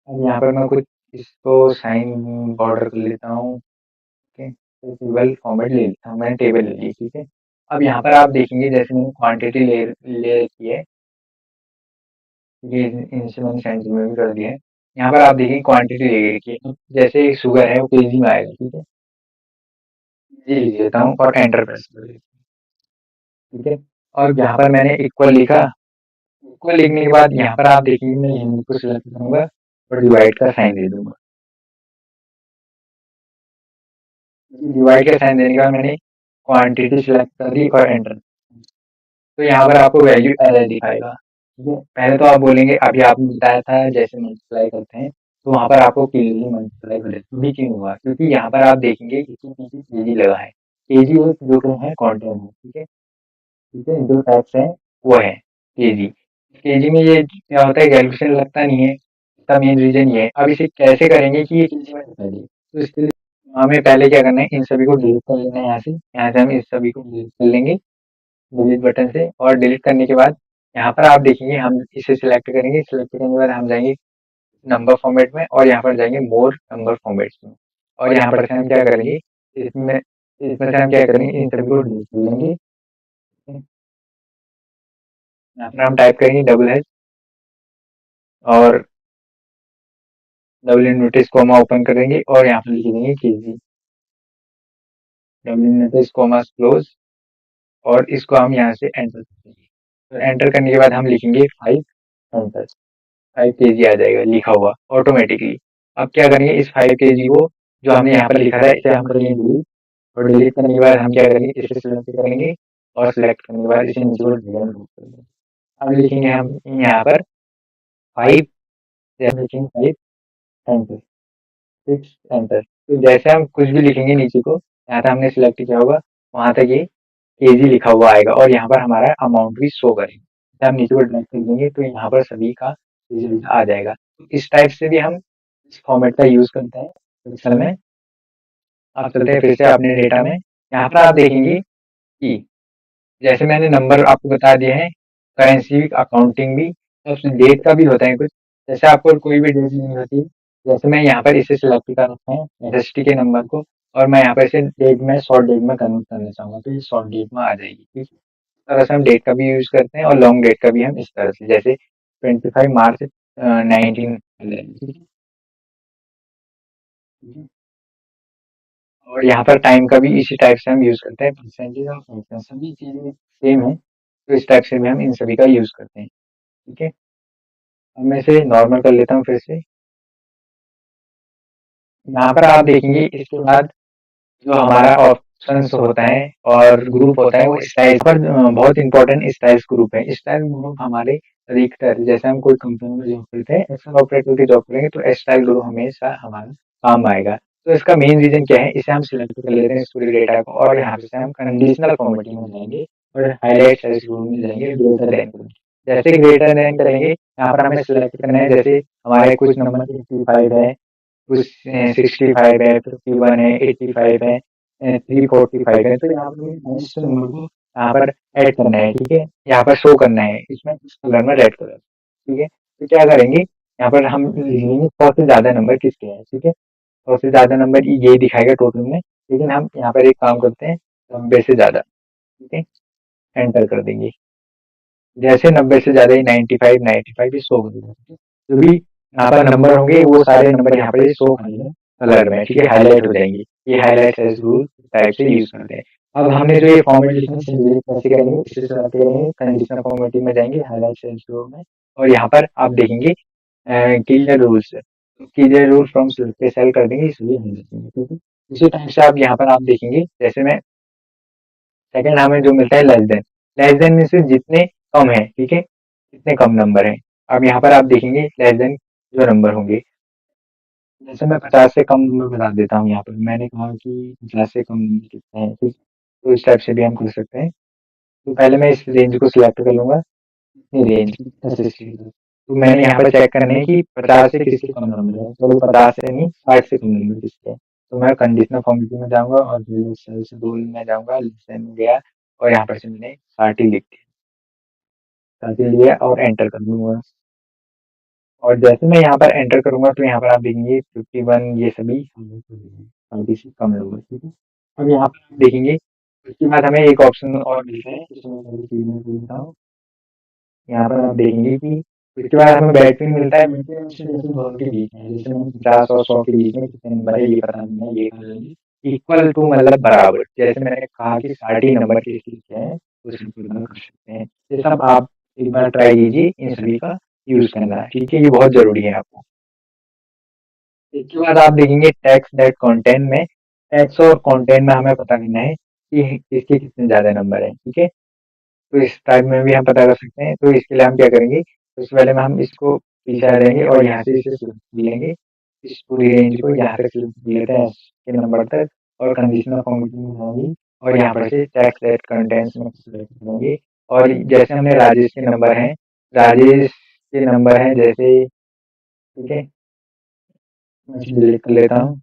अब यहाँ पर मैं कुछ इसको साइन बॉर्डर कर लेता हूँ, ठीक है? तो टेबल फॉर्मेट ले लेता हूँ, मैंने टेबल ले ली, ठीक है? अब यहाँ पर आप देखेंगे जैसे मैंने क्वांटिटी ले ले रखी है, ये इनिशियल मैंने सेंटीमीटर में भी कर दिया है। यहाँ पर आप देखेंगे क्वांटिटी ले रखी है, जैसे शुगर है वो केजी में आएगा, ठीक है? ये लिख देता हूँ और एंटर प्रेस कर देता हूँ, ठीक है? और यहाँ पर मैंने इक्वल लिखा, इक्वल लिखने के बाद यहाँ पर आप देखेंगे मैं यूनिट को सिलेक्ट करूंगा और डिवाइड का साइन दे दूंगा। डिवाइड का साइन देने के बाद मैंने क्वांटिटी सिलेक्ट कर दी और एंटर, तो यहाँ पर आपको वैल्यू एरर दिखाएगा, ठीक है? पहले तो आप बोलेंगे अभी आपने बताया था जैसे मल्टीप्लाई करते हैं, तो वहाँ पर आपको क्लियरली मल्टीप्लाई कर देते, भी क्यों हुआ? क्योंकि यहाँ पर आप देखेंगे इसके पीछे केजी लगा है, केजी एक जो कि है क्वांटिटी है, ठीक है? ठीक है, जो टैक्स है वो है केजी। केजी में ये क्या होता है, कैलकुलेशन लगता नहीं है, इसका मेन रीजन ये है। अब इसे कैसे करेंगे कि ये केजी में दिखाई दे, तो इसके लिए हमें पहले क्या करना है, इन सभी को डिलीट कर लेना है। यहाँ से हम इस सभी को डिलीट कर लेंगे डिलीट बटन से, और डिलीट करने के बाद यहाँ पर आप देखेंगे हम इसे सिलेक्ट करेंगे, सिलेक्ट करने के बाद हम जाएंगे नंबर फॉर्मेट में, और यहाँ पर जाएंगे मोर नंबर फॉर्मेट्स में, और यहाँ पर से हम क्या करेंगे, इसमें इसमें से हम क्या करेंगे, इन सभी को डिलीट कर लेंगे। यहाँ पर हम टाइप करेंगे डबल एच और डबल इनवर्टेड कॉमा ओपन करेंगे, और यहाँ पर लिख देंगे KG, double inverted comma close, और इसको हम यहाँ से एंटर करेंगे। तो एंटर करने के बाद हम लिखेंगे 5, एंटर, 5 केजी आ जाएगा लिखा हुआ ऑटोमेटिकली। अब क्या करेंगे, इस 5 केजी को जो हमने यहाँ पर लिखा था इसे हम करेंगे डिलीट, और डिलीट करने के बाद हम क्या करेंगे, इसे सिलेक्ट करेंगे, और सिलेक्ट करने के बाद इसे नीचे को ड्रैग एंड ड्रॉप करेंगे। अब लिखेंगे हम यहाँ पर 5, लिखेंगे 5, एंटर, 6, एंटर। तो जैसे हम कुछ भी लिखेंगे नीचे को, यहाँ तक हमने सिलेक्ट किया होगा वहां तक ये केजी लिखा हुआ आएगा, और यहाँ पर हमारा अमाउंट भी शो करेगा। जब हम नीचे को ड्रैग कर देंगे तो यहाँ पर सभी का रिजल्ट आ जाएगा। तो इस टाइप से भी हम इस फॉर्मेट का यूज करते हैं एक्सेल में। आप चलते हैं फिर से अपने डेटा में, यहाँ पर आप देखेंगे कि जैसे मैंने नंबर आपको बता दिए हैं, करेंसी अकाउंटिंग भी, तो डेट का भी होता है कुछ, जैसे आपको कोई भी डेट नहीं होती, जैसे मैं यहाँ पर इसे सिलेक्ट कर रखा है एसएसटी के नंबर को, और मैं यहाँ पर इसे डेट में शॉर्ट डेट में कन्वर्ट करना चाहूंगा, तो ये शॉर्ट डेट में आ जाएगी, ठीक है? इस तरह से हम डेट का भी यूज करते हैं, और लॉन्ग डेट का भी हम इस तरह से, जैसे 25 मार्च 19, और यहाँ पर टाइम का भी इसी टाइप से हम यूज करते हैं, परसेंटेज और फ्रैक्शन सभी चीजें सेम है, तो इस टाइप से भी हम इन सभी का यूज करते हैं, ठीक है? अब मैं इसे नॉर्मल कर लेता हूँ फिर से। यहाँ पर आप देखेंगे इसके बाद जो हमारा ऑप्शंस होता है और ग्रुप होता है वो स्टाइल्स पर, बहुत इंपॉर्टेंट स्टाइल्स ग्रुप है। स्टाइल ग्रुप हमारे अधिकतर, जैसे हम कोई कंपनी में जॉब करते हैं, एक्सेल ऑपरेटर की जॉब करेंगे, तो स्टाइल ग्रुप हमेशा हमारा काम आएगा। तो इसका मेन रीजन क्या है, इसे हम सिलेक्ट कर लेते हैं इस पूरे डेटा को, और यहाँ से हम कंडीशनल फॉर्मेटिंग में जाएंगे और हाईलाइट साइज ग्रुप में जाएंगे, ग्रेटर देन करेंगे। जैसे ग्रेटर देन करेंगे, यहाँ पर हमें सिलेक्ट करना है, जैसे हमारे कुछ नंबर 55 है, कुछ 65 है, 51 है, 85 है, 345 है, तो यहाँ पर हाईएस्ट नंबर को यहाँ पर ऐड करना है, ठीक है? यहाँ पर शो करना है इसमें इस कलर में, रेड कलर, ठीक है? तो क्या करेंगे, यहाँ पर हम लिखेंगे 100 से ज्यादा नंबर किसके हैं, ठीक है? 100 से ज्यादा नंबर ये दिखाएगा टोटल में, लेकिन हम यहाँ पर एक काम करते हैं, 90 से ज्यादा, ठीक है? एंटर कर देंगे। जैसे 90 से ज्यादा ही 95, 95 ही शो करेगा, ठीक है? जो भी यहाँ पर नंबर होंगे वो सारे नंबर यहाँ पर शो करेंगे कलर में, ठीक है? हाईलाइट हो जाएंगे। ये हाईलाइट एज रूल टाइप से यूज करते हैं। अब हमने जो ये फॉर्मेट लिखना है कैसे करेंगे, इससे स्टार्ट करेंगे, कंडीशनल फॉर्मेटिंग में जाएंगे, हाईलाइट सेल्स रो में, और यहाँ पर आप देखेंगे clear rules, clear rule from sale पे सेल कर देंगे, इसलिए हम देखेंगे, ठीक है। इसी टाइप से आप यहाँ पर आप देखेंगे, जैसे मैं सेकंड हमें जो मिलता है लेस देन में से जितने कम है, ठीक है, कितने कम नंबर है। अब यहाँ पर आप देखेंगे लेस देन जो नंबर होंगे, जैसे मैं 50 से कम नंबर बता देता हूँ, यहाँ पर मैंने कहा कि 50 से कम नंबर कितने हैं, ठीक है? तो इस टाइप से भी हम कर सकते हैं। तो पहले मैं इस रेंज को सिलेक्ट कर लूंगा, रेंज तो मैंने यहाँ पर चेक करना है कि 50 से किसके कम नंबर है, चलो 50 से नहीं 60 से कम नंबर किसके हैं। तो मैं कंडीशनल फॉर्मेटिंग में जाऊंगा और सेल्स रूल में जाऊंगा, लेसन में गया और यहाँ पर से मैंने 60 लिख दिया, 60 लिया और एंटर कर दूंगा। और जैसे मैं यहाँ पर एंटर करूंगा तो यहाँ पर आप देखेंगे 51 ये सभी 30 से कम नंबर, ठीक है। अब यहाँ पर आप देखेंगे उसके बाद हमें एक ऑप्शन और मिलता है, जिसमें मैं अभी क्लियर कर देता हूँ। यहाँ पर आप देखेंगे कि उसके बाद हमें बैटरी मिलता है, बैटरी में से जैसे दोनों के बीच में, जैसे हम 50 और 100 के बीच में कितने नंबर है ये पता नहीं है, ये कर लेंगे इक्वल टू मतलब बराबर, जैसे मैंने कहा कि 60 नंबर किस चीज के हैं तो इसमें तुलना कर सकते हैं। ये सब आप एक बार ट्राई कीजिए, इन सभी का यूज करना, ठीक है, ये बहुत जरूरी है आपको। इसके बाद आप देखेंगे टैक्स दैट कंटेंट में, टैक्स और कंटेंट में हमें पता करना है कि इसके कितने ज्यादा नंबर है, ठीक है। तो इस टाइप में भी हम पता कर सकते हैं, तो इसके लिए हम क्या करेंगे, सबसे पहले में हम इसको पीछे आ जाएंगे और यहाँ से इसे select कर लेंगे, इस पूरी रेंज को यहाँ तक select कर लेते हैं एस के नंबर तक, और कंडीशनल फॉर्मेटिंग में जाएंगे और यहाँ पर से टैक्स दैट कंटेंट्स में सेलेक्ट करेंगे। और जैसे हमने राजेश के नंबर हैं, राजेश के नंबर हैं जैसे, ठीक है, मैं इसे डिलीट कर लेता हूँ,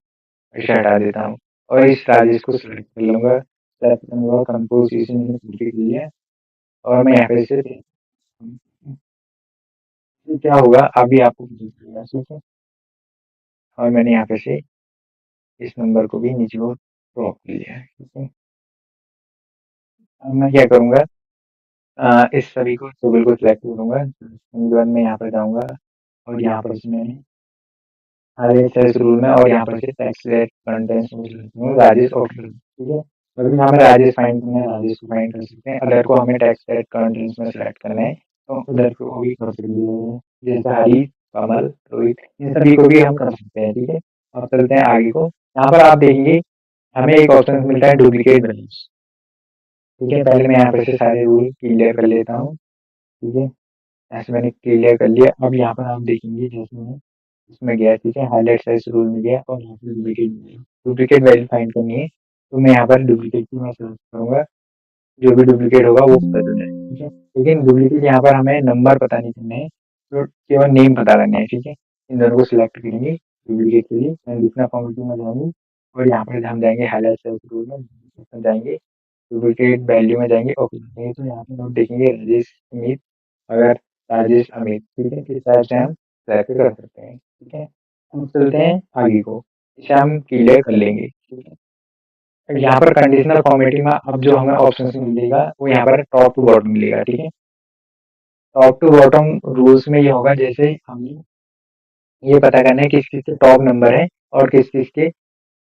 इसे हटा देता हूँ और इस राजेश को सिलेक्ट कर लूंगा, सेलेक्ट करने के बाद कंपोज इसे मैंने क्लिक कर लिया और मैं यहाँ पे से तो क्या होगा अभी आपको पता चलेगा, ठीक है। और मैंने यहाँ पे से इस नंबर को भी नीचे को ड्रॉप कर लिया है, ठीक है। अब मैं क्या करूँगा, इस सभी को टेबल को सिलेक्ट करूँगा, उसके बाद मैं यहाँ पर जाऊँगा और यहाँ पर से मैंने हर एक सेल्स रूल में और यहाँ पर से टेक्स्ट रेट कंटेंट्स में राजेश ऑप्शन, ठीक है। अभी हमें राजेश फाइंड करना है, राजेश को फाइंड कर सकते हैं, अदर को हमें टेक्स्ट रेट कंटेंट्स में सेलेक्ट करना है तो उधर को भी कर सकते हैं, जैसे हरी, कमल, रोहित, इन सभी को भी हम कर सकते हैं, ठीक है। अब चलते हैं आगे को, यहाँ पर आप देखेंगे हमें एक ऑप्शन मिलता है डुप्लीकेट वैल्यूज, ठीक है। पहले मैं यहाँ पर से सारे रूल क्लियर कर लेता हूँ, ठीक है, ऐसे मैंने क्लियर कर लिया। अब यहाँ पर आप देखेंगे जैसे मैं इसमें गया, ठीक है, हाईलाइट साइज रूल में गया और यहाँ पर डुप्लीकेट वैल्यू फाइंड करनी है, तो मैं यहाँ पर डुप्लीकेट की मैं सर्च करूंगा, जो भी डुप्लीकेट होगा वो पता चल जाएगा, ठीक है। लेकिन डुप्लीकेट यहाँ पर हमें नंबर पता नहीं करना है, तो केवल नेम पता करना है, ठीक है। इन दोनों को सिलेक्ट करेंगे डुप्लीकेट के लिए, मैं जितना फॉर्मेटिंग में जाएंगे और यहाँ पर हम जाएंगे हाईलाइट साइज रूल में जाएंगे, डुप्लीकेट वैल्यू में जाएंगे, ओके करेंगे, तो यहाँ पर आप देखेंगे राजेश अमित, अगर राजेश अमित, ठीक है, किस टाइप से हम सिलेक्ट कर सकते हैं, ठीक है। हम चलते हैं आगे को, इसे हम क्लियर कर लेंगे, ठीक है। यहाँ पर कंडीशनल फॉर्मेटिंग में अब जो हमें ऑप्शन मिलेगा वो यहाँ पर टॉप टू बॉटम मिलेगा, ठीक है। टॉप टू बॉटम रूल्स में ये होगा, जैसे हमें ये पता करना है किस किस के टॉप नंबर है और किस किस के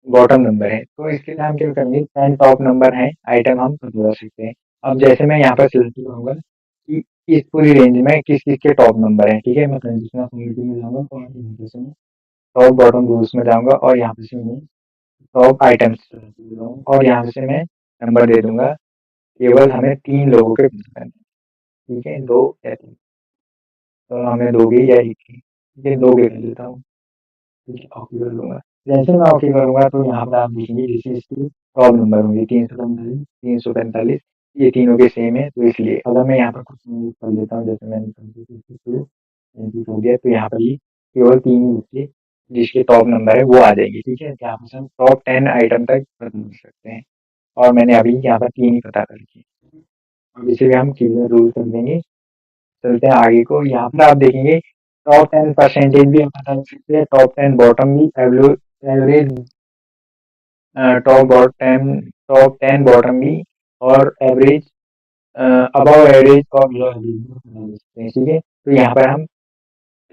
बॉटम नंबर है, तो इसके लिए हम क्या करेंगे, 10 टॉप नंबर है आइटम हम बता सकते हैं। अब जैसे मैं यहाँ पर सिलेक्ट करूंगा कि इस पूरी रेंज में किस किस के टॉप नंबर है, ठीक है, मैं कंडीशनल फॉर्मेटिंग में जाऊंगा और यहाँ से मैं टॉप बॉटम रूल्स में जाऊंगा और यहाँ पे से मैं टॉप आइटम्स और यहाँ से मैं नंबर दे दूंगा, केवल हमें 3 लोगों के पता करने हैं, ठीक है, 2 या 3, तो हमें 2 के या 1 के, ठीक है, 2 के कर लेता हूँ, ठीक है, ओके कर लूंगा। जैसे मैं ओके करूंगा तो यहाँ पर आप देखेंगे जैसे इसके टॉप नंबर होंगे 345, 345, ये तीनों के सेम है, तो इसलिए अगर मैं यहाँ पर कुछ चेंज कर लेता हूँ, जैसे मैंने हो गया, तो यहाँ पर ये केवल 3 ही बच्चे जिसके टॉप नंबर है वो आ जाएंगे, ठीक है। यहाँ पर हम टॉप 10 आइटम तक पता कर सकते हैं और मैंने अभी यहाँ पर 3 ही पता कर रखी है। अब इसे भी हम क्लियर रूल कर देंगे, चलते हैं आगे को, यहाँ पर आप देखेंगे टॉप 10 परसेंटेज भी हम पता कर सकते हैं, टॉप 10 बॉटम भी, एवरेज टॉप 10 बॉटम भी और एवरेज अबव एवरेज और बिलो एवरेज भी बता सकते हैं, ठीक है।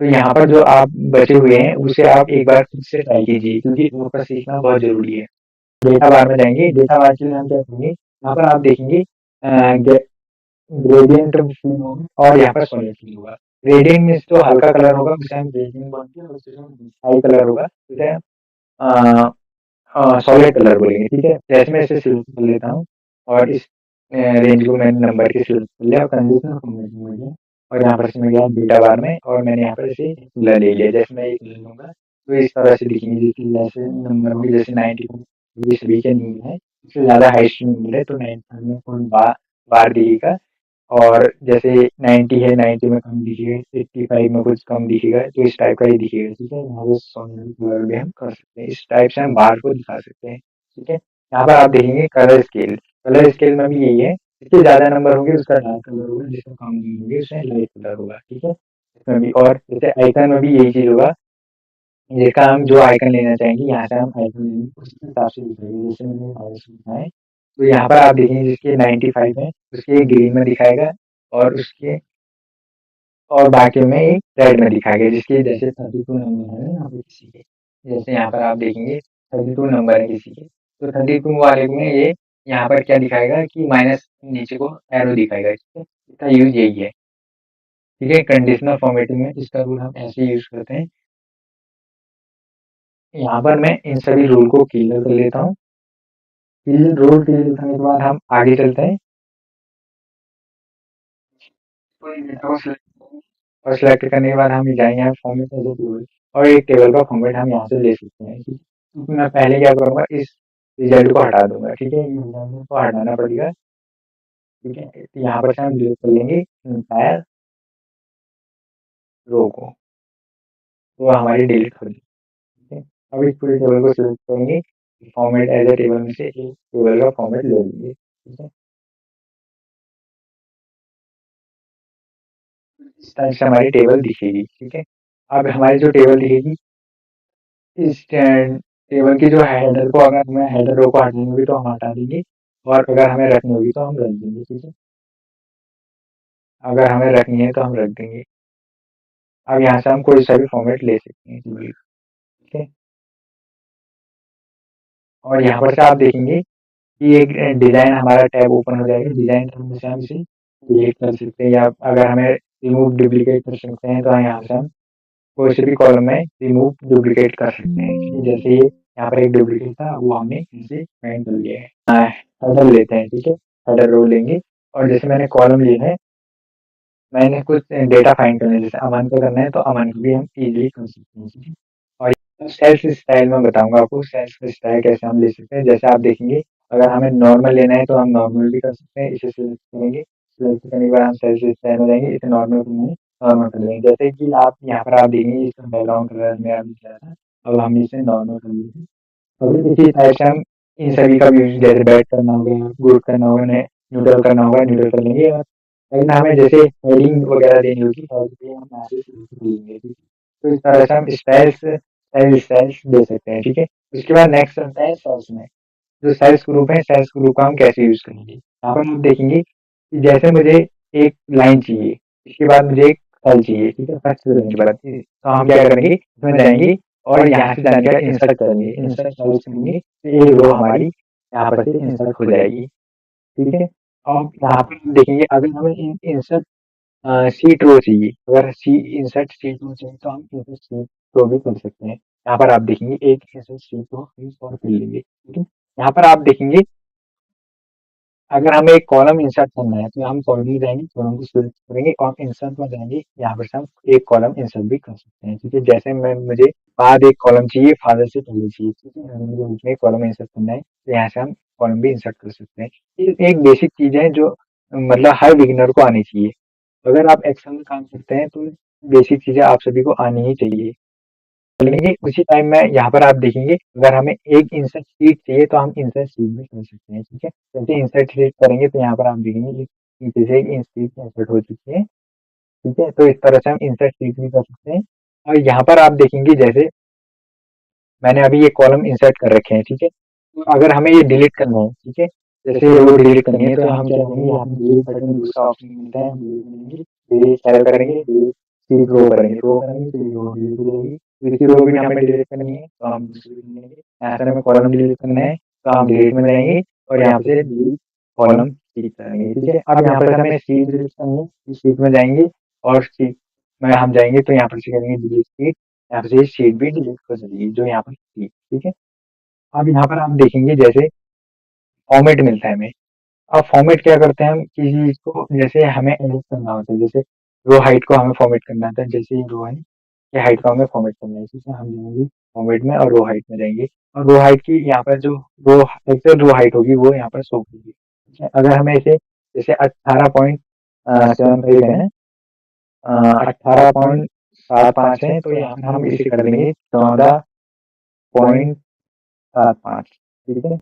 तो यहाँ पर जो आप बचे हुए हैं उसे आप एक बार खुद से ट्राई कीजिए, क्योंकि आपका सीखना बहुत जरूरी है। डेटा बार में जाएंगे, डेटा बार के लिए हम क्या करेंगे, यहाँ पर आप देखेंगे ग्रेडियंट फील होगा और यहाँ पर सॉलिड फील होगा। ग्रेडियंट में जो हल्का कलर होगा उसे हम ग्रेडियंट बोलते हैं और जो हाई कलर होगा उसे हम सॉलिड कलर बोलेंगे, ठीक है। जैसे मैं इसे सिलेक्ट कर लेता हूँ और इस रेंज को मैंने नंबर के सिलेक्ट कर लिया और कंडीशनल फॉर्मेट में गया और यहाँ पर से मैं गया बीटा बार में और मैंने यहाँ पर इसे कलर ले लिया। जैसे मैं एक ले लूंगा तो इस तरह से दिखेंगे, जैसे जैसे नंबर होंगे, जैसे 90 ये सभी के नहीं है, इससे ज़्यादा हाई स्ट्रीम मिले तो 90 में कोई बार दिखेगा और जैसे 90 है, 90 में कम दिखेगा, 85 में कुछ कम दिखेगा, तो इस टाइप का ही दिखेगा, ठीक है। यहाँ से सोलर कलर भी हम कर सकते हैं, इस टाइप से हम बाहर को दिखा सकते हैं, ठीक है। यहाँ पर आप देखेंगे कलर स्केल में भी यही है, जिसके ज़्यादा नंबर होंगे उसका डार्क कलर होगा, जिसका कम नंबर होंगे उसका लाइट कलर होगा, ठीक है। इसमें भी और जैसे आइकन में भी यही चीज़ होगा, जिसका हम जो आइकन लेना चाहेंगे यहाँ से हम आइकन लेंगे उसके हिसाब से दिखाएगा। जैसे मैंने माउस लिखा है तो यहाँ पर आप देखेंगे जिसके 95 है उसके ग्रीन में दिखाएगा और उसके और बाकी में एक रेड में दिखाएगा, जिसके जैसे 32 नंबर है यहाँ पे किसी के, जैसे यहाँ पर आप देखेंगे 32 नंबर है किसी के, तो 32 वाले में ये यहाँ पर क्या दिखाएगा कि माइनस नीचे को एरो दिखाएगा, ठीक है। इसका यूज यही है, ठीक है। कंडीशनल फॉर्मेटिंग में इसका रूल हम ऐसे यूज करते हैं। यहाँ पर मैं इन सभी रूल को क्लियर कर लेता हूँ। रूल क्लियर करने के बाद हम आगे चलते हैं। कोई डेटा को और सिलेक्ट करने के बाद हम जाएंगे यहाँ फॉर्मेट एज ए टेबल और एक टेबल का फॉर्मेट हम यहाँ से ले सकते हैं, ठीक है। तो मैं पहले क्या करूँगा, इस रिजल्ट को हटा दूंगा, ठीक है। ये रिजल्ट को हटाना पड़ेगा, ठीक है। तो यहाँ पर से हम डिलीट कर लेंगे एंटायर रो को, तो हमारी डिलीट कर दी, ठीक है। अब इस पूरे टेबल को सिलेक्ट करेंगे, फॉर्मेट एज ए टेबल में से एक टेबल का फॉर्मेट ले लेंगे, ठीक है। इस टाइप से हमारी टेबल दिखेगी, ठीक है। अब हमारी जो टेबल दिखेगी, इस टेबल की जो हेडर को अगर हमें हेडर रो को हटानी होगी तो हम हटा देंगे और अगर हमें रखनी होगी तो हम रख देंगे, ठीक है। अगर हमें रखनी है तो हम रख देंगे। अब यहाँ से हम कोई सा भी फॉर्मेट ले सकते हैं टेबल का, ठीक है। और यहाँ पर से आप देखेंगे कि एक डिजाइन हमारा टैब ओपन हो जाएगा। डिजाइन टैब में से हम इसे डिलीट कर सकते हैं या अगर हमें रिमूव डुप्लीकेट कर सकते हैं तो यहाँ से हम कोई से भी कॉलम में रिमूव डुप्लीकेट कर सकते हैं, ठीक है। जैसे ये यहाँ पर एक डुप्लीकेट था वो हमने इसे फाइंड कर लिया है। हेडर लेते हैं, ठीक है। हेडर रो लेंगे और जैसे मैंने कॉलम लिया है, मैंने कुछ डेटा फाइंड करना है, जैसे अमन का करना है तो अमन को भी हम इजीली कर सकते हैं, ठीक है। और सेल्स स्टाइल में बताऊंगा आपको सेल्स स्टाइल कैसे हम ले सकते हैं। जैसे आप देखेंगे अगर हमें नॉर्मल लेना है तो हम नॉर्मल भी कर सकते हैं, इसे सिलेक्ट करेंगे, सिलेक्ट करने के बाद हम सेल्स स्टाइल में जाएंगे, इसे नॉर्मल करना है नॉर्मल कर लेंगे। जैसे कि आप यहाँ पर आप देखेंगे इसका बैकग्राउंड कलर में अभी क्या था, अब हम इसे नॉर्मल कर लेंगे। अभी इसी टाइप से हम इन सभी का भी यूज, जैसे बैड करना होगा, गुड करना होगा, न्यूट्रल करना होगा, न्यूट्रल कर लेंगे। और लेकिन हमें जैसे हेडिंग वगैरह देनी होगी तो भी हम मैसेज कर लेंगे, ठीक है। तो इस तरह से हम स्टाइल्स दे सकते हैं, ठीक है। उसके बाद नेक्स्ट आता है सेल्स में। जो सेल्स ग्रुप है, सेल्स ग्रुप का हम कैसे यूज करेंगे, यहाँ पर आप देखेंगे कि जैसे मुझे एक लाइन चाहिए, इसके बाद मुझे एक सेल चाहिए, ठीक है। फर्स्ट लाइन के बाद तो हम क्या करेंगे, इसमें जाएंगे और यहाँ से जाने का इंसर्ट करेंगे, इंसर्ट सेल्स करेंगे तो एक रो हमारी यहाँ पर से इंसर्ट हो जाएगी, ठीक है। अब यहाँ पर हम देखेंगे अगर हमें इंसर्ट सीट रो चाहिए, अगर सी इंसर्ट सीट रो चाहिए तो हम इंसर्ट सीट रो भी कर सकते हैं। यहाँ पर आप देखेंगे एक इंसर्ट सीट रो और कर लेंगे, ठीक है। यहाँ पर आप देखेंगे अगर हमें एक कॉलम इंसर्ट करना है तो हम कॉलम में जाएंगे, कॉलम को सिलेक्ट करेंगे और इंसर्ट में जाएंगे, यहाँ पर से हम एक कॉलम इंसर्ट भी कर सकते हैं, ठीक है। जैसे मैं मुझे बाद एक कॉलम चाहिए, फादर से पहले चाहिए, ठीक है। अगर मुझे बीच में कॉलम इंसर्ट करना है तो यहाँ से हम कॉलम भी इंसर्ट कर सकते हैं। ये एक बेसिक चीज है जो मतलब हर बिगिनर को आनी चाहिए। अगर आप एक्सेल में काम करते हैं तो बेसिक चीजें आप सभी को आनी ही चाहिए। लेंगे उसी टाइम में यहाँ पर आप देखेंगे अगर हमें एक इंसर्ट शीट चाहिए तो हम इंसर्ट शीट भी कर सकते हैं, ठीक है। जैसे इंसर्ट शीट करेंगे तो यहाँ पर आप देखेंगे एक नीचे से एक शीट इंसर्ट हो चुकी है, ठीक है। तो इस तरह से हम इंसर्ट शीट भी कर सकते हैं। और यहाँ पर आप देखेंगे जैसे मैंने अभी ये कॉलम इंसर्ट कर रखे हैं, ठीक है। तो अगर हमें ये डिलीट करना है, ठीक है, जैसे रो डिलीट करनी है तो हम क्या करेंगे, यहाँ पे डिलीट बटन दूसरा ऑप्शन मिलता है, हम डिलीट करेंगे, डिलीट सेल करेंगे, डिलीट सीट रो करेंगे, रो करेंगे तो ये रो डिलीट हो जाएगी। दूसरी रो भी हमें डिलीट करनी है तो हम दूसरी भी करेंगे। यहाँ से हमें कॉलम डिलीट करना है तो हम डिलीट में जाएंगे और यहाँ पे डिलीट कॉलम ठीक करेंगे, ठीक है। अब यहाँ पर हमें शीट डिलीट करनी है, इस शीट में जाएंगे और शीट में हम जाएंगे तो यहाँ पर से करेंगे डिलीट शीट, यहाँ पर से शीट भी डिलीट हो जाएगी जो यहाँ पर थी, ठीक है। अब यहाँ पर आप देखेंगे जैसे फॉर्मेट मिलता है हमें। अब फॉर्मेट क्या करते हैं हम किसी चीज को, जैसे हमें एडिट करना होता है, जैसे रो हाइट को हमें फॉर्मेट करना होता है, जैसे ये रो है, ये हाइट को हमें फॉर्मेट करना है, ठीक है। हम जाएंगे फॉर्मेट में और रो हाइट में जाएंगे और रो हाइट की यहाँ पर जो रो एक्चुअल रो हाइट होगी वो यहाँ पर शो होगी, ठीक है। अगर हमें इसे जैसे 18.75 है, 18.75 है, तो यहाँ पर हम इसे कर देंगे 14.75, ठीक है।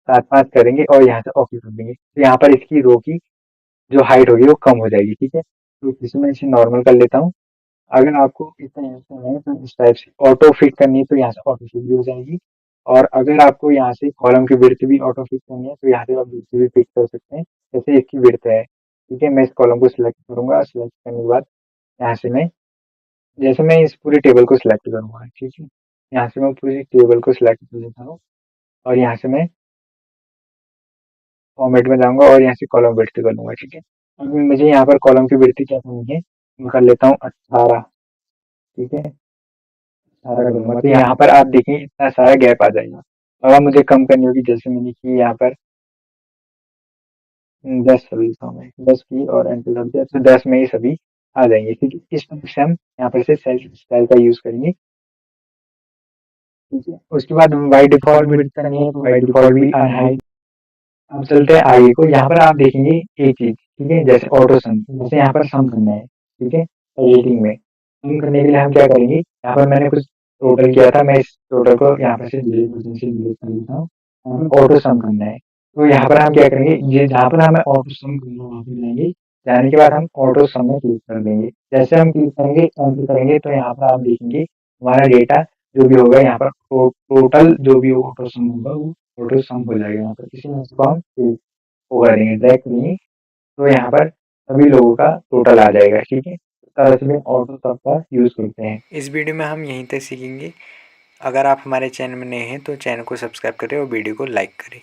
7-5 करेंगे और यहाँ से ओके कर देंगे, तो यहाँ पर इसकी रो की जो हाइट होगी वो कम हो जाएगी, ठीक है। तो इसमें इसे नॉर्मल कर लेता हूँ। अगर आपको इतना ऐसा है तो इस टाइप से ऑटो फिट करनी है तो यहाँ से ऑटो फिट भी हो जाएगी, और अगर आपको यहाँ से कॉलम की विड्थ भी ऑटो फिट करनी है तो यहाँ से आप विड्थ भी फिट कर सकते हैं, जैसे इसकी विड्थ है, ठीक है। मैं इस कॉलम को सिलेक्ट करूंगा, सिलेक्ट करने के बाद यहाँ से मैं जैसे मैं इस पूरे टेबल को सिलेक्ट करूंगा, ठीक है। यहाँ से मैं पूरी टेबल को सिलेक्ट कर लेता हूँ और यहाँ से मैं फॉर्मेट में जाऊंगा और यहाँ से कॉलम विड्थ कर लूंगा, ठीक है। अब मुझे यहाँ पर कॉलम की विड्थ क्या करनी है, मैं कर लेता हूँ 18, ठीक है। 18 कर लूंगा, तो यहाँ पर आप देखें इतना सारा गैप आ जाएगा। और अब मुझे कम करनी होगी, जैसे मैंने की यहाँ पर 10 सभी सौ में 10 की और एंटर कर दिया तो 10 में ही सभी आ जाएंगे, ठीक है। इस तरह से हम यहाँ पर से सेल्फ स्टाइल का यूज करेंगे, ठीक है। उसके बाद बाई डिफॉल्ट विड्थ करनी है तो बाई डिफॉल्ट भी अनहाइड। अब चलते हैं आगे को, यहाँ पर आप देखेंगे एक चीज, ठीक है, जैसे ऑटो सम, जैसे यहाँ पर सम करना है, ठीक है। एडिटिंग में सम करने के लिए हम क्या करेंगे, यहाँ पर मैंने कुछ टोटल किया था, मैं इस टोटल को यहाँ पर से डिलीट कर देता हूँ। यहाँ पर ऑटो सम करना है तो यहाँ पर हम क्या करेंगे, ये जहाँ पर हमें ऑटो सम करना है वहाँ पर जाएंगे, जाने के बाद हम ऑटो सम में क्लिक कर देंगे। जैसे हम क्लिक करेंगे एंटर करेंगे तो यहाँ पर आप देखेंगे हमारा डेटा जो भी होगा यहाँ पर टोटल जो भी ऑटो सम होगा वो ऑटो सम हो जाएगा। यहाँ पर किसी में इसको हम वो करेंगे ड्रैग करेंगे तो यहाँ पर सभी लोगों का टोटल आ जाएगा, ठीक है। इस तरह से ऑटो सब का यूज करते हैं। इस वीडियो में हम यहीं तक सीखेंगे। अगर आप हमारे चैनल में नए हैं तो चैनल को सब्सक्राइब करें और वीडियो को लाइक करें।